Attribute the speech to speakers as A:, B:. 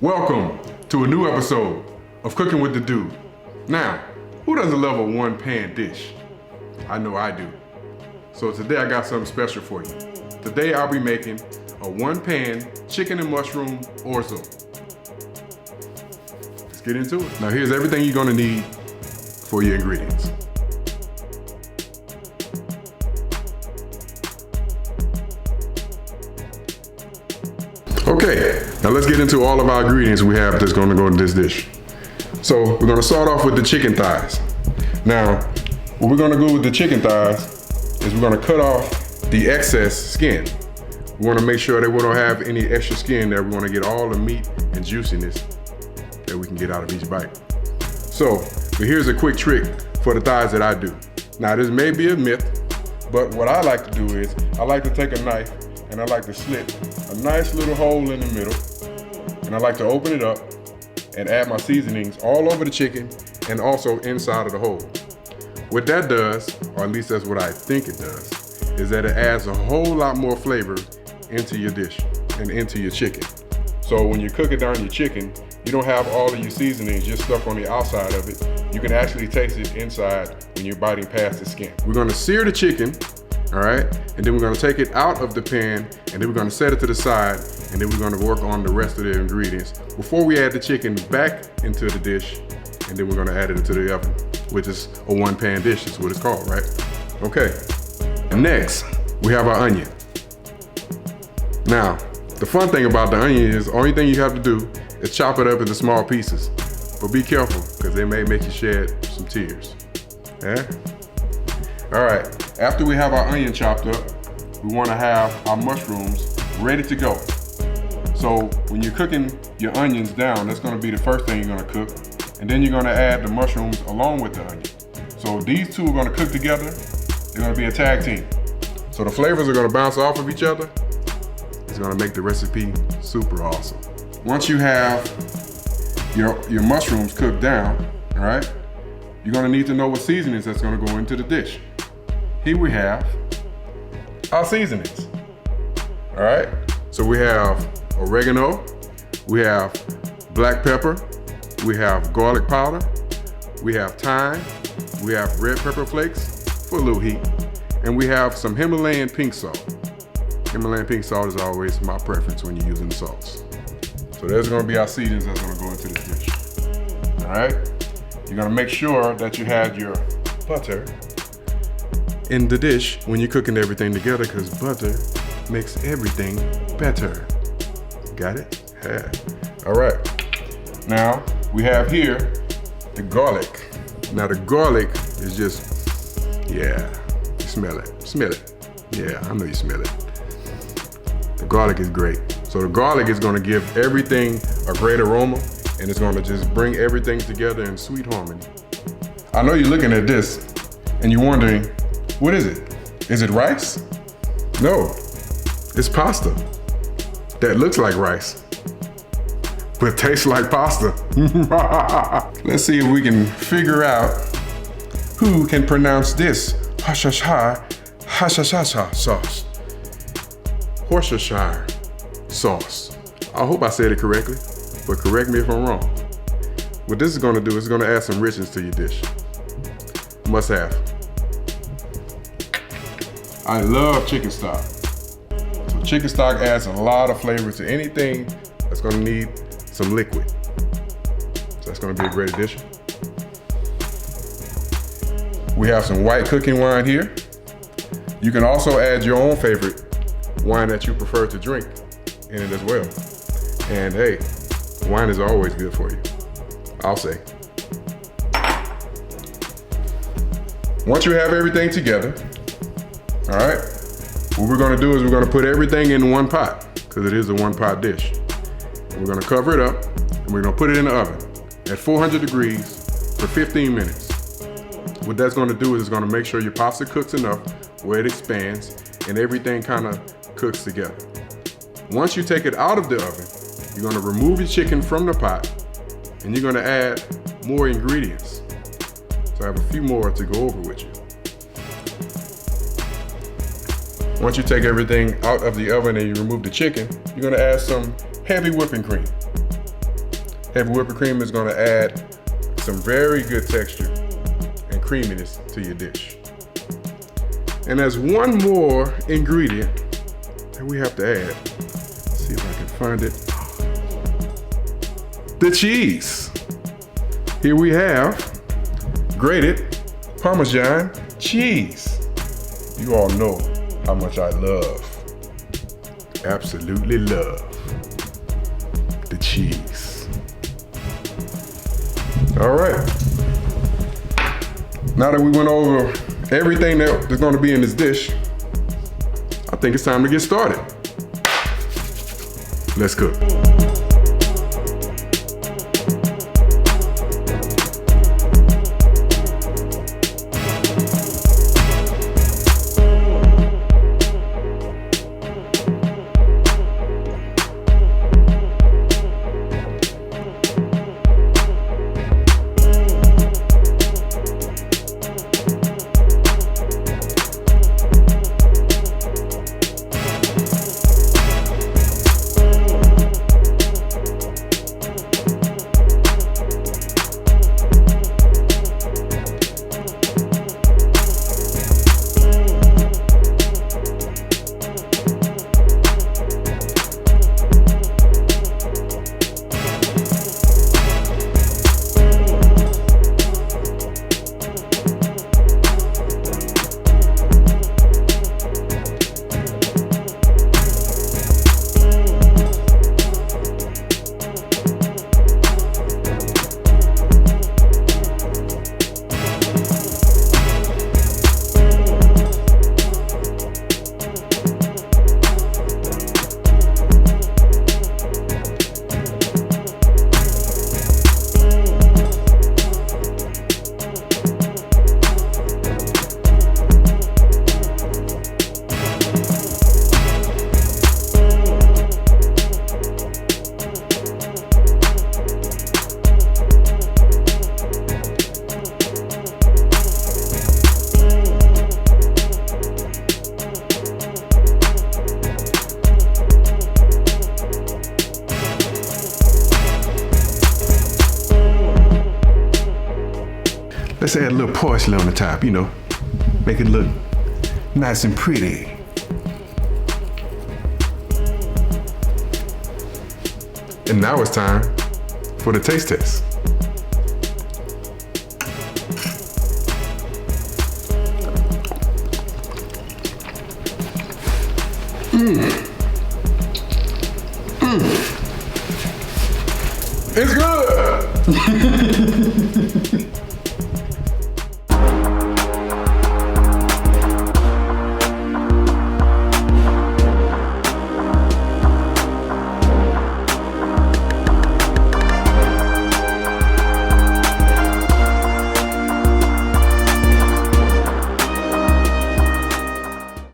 A: Welcome to a new episode of Cooking with the Dude. Now, who doesn't love a one-pan dish? I know I do. So today I got something special for you. Today I'll be making a one-pan chicken and mushroom orzo. Let's get into it. Now here's everything you're gonna need for your ingredients. Okay, now let's get into all of our ingredients we have that's gonna go in this dish. So we're gonna start off with the chicken thighs. Now, what we're gonna do with the chicken thighs is we're gonna cut off the excess skin. We wanna make sure that we don't have any extra skin there. We wanna get all the meat and juiciness that we can get out of each bite. So, but here's a quick trick for the thighs that I do. Now this may be a myth, but what I like to do is I like to take a knife and I like to slit a nice little hole in the middle, and I like to open it up and add my seasonings all over the chicken and also inside of the hole. What that does, or at least that's what I think it does, is that it adds a whole lot more flavor into your dish and into your chicken. So when you're cooking down your chicken, you don't have all of your seasonings just stuck on the outside of it. You can actually taste it inside when you're biting past the skin. We're gonna sear the chicken, all right? And then we're gonna take it out of the pan, and then we're gonna set it to the side, and then we're gonna work on the rest of the ingredients before we add the chicken back into the dish, and then we're gonna add it into the oven, which is a one-pan dish, is what it's called, right? Okay, and next, we have our onion. Now, the fun thing about the onion is the only thing you have to do is chop it up into small pieces, but be careful, because they may make you shed some tears, yeah? All right, after we have our onion chopped up, we wanna have our mushrooms ready to go. So when you're cooking your onions down, that's gonna be the first thing you're gonna cook, and then you're gonna add the mushrooms along with the onion. So these two are gonna cook together, they're gonna be a tag team. So the flavors are gonna bounce off of each other. It's gonna make the recipe super awesome. Once you have your mushrooms cooked down, all right, you're gonna need to know what seasonings that's gonna go into the dish. Here we have our seasonings, all right? So we have oregano, we have black pepper, we have garlic powder, we have thyme, we have red pepper flakes for a little heat, and we have some Himalayan pink salt. Himalayan pink salt is always my preference when you're using the salts. So there's gonna be our seasonings that's gonna go into this dish, all right? You're gonna make sure that you had your butter in the dish when you're cooking everything together, because butter makes everything better. Got it? Yeah. All right. Now we have here the garlic. Now the garlic is just, yeah, you smell it. Smell it. Yeah, I know you smell it. The garlic is great. So the garlic is gonna give everything a great aroma, and it's gonna just bring everything together in sweet harmony. I know you're looking at this and you're wondering, what is it? Is it rice? No, it's pasta that looks like rice, but tastes like pasta. Let's see if we can figure out who can pronounce this Worcestershire sauce. Worcestershire sauce. I hope I said it correctly, but correct me if I'm wrong. What this is gonna do is gonna add some richness to your dish. Must have. I love chicken stock. So chicken stock adds a lot of flavor to anything that's gonna need some liquid. So that's gonna be a great addition. We have some white cooking wine here. You can also add your own favorite wine that you prefer to drink in it as well. And hey, wine is always good for you, I'll say. Once you have everything together, all right, what we're gonna do is we're gonna put everything in one pot, because it is a one pot dish. And we're gonna cover it up, and we're gonna put it in the oven at 400 degrees for 15 minutes. What that's gonna do is it's gonna make sure your pasta cooks enough where it expands and everything kinda cooks together. Once you take it out of the oven, you're gonna remove your chicken from the pot, and you're gonna add more ingredients. So I have a few more to go over with you. Once you take everything out of the oven and you remove the chicken, you're gonna add some heavy whipping cream. Heavy whipping cream is gonna add some very good texture and creaminess to your dish. And there's one more ingredient that we have to add. Let's see if I can find it. The cheese. Here we have grated Parmesan cheese. You all know how much I love, absolutely love, the cheese. All right. Now that we went over everything that is going to be in this dish, I think it's time to get started. Let's cook. Let's add a little parsley on the top, you know, make it look nice and pretty. And now it's time for the taste test. It's good.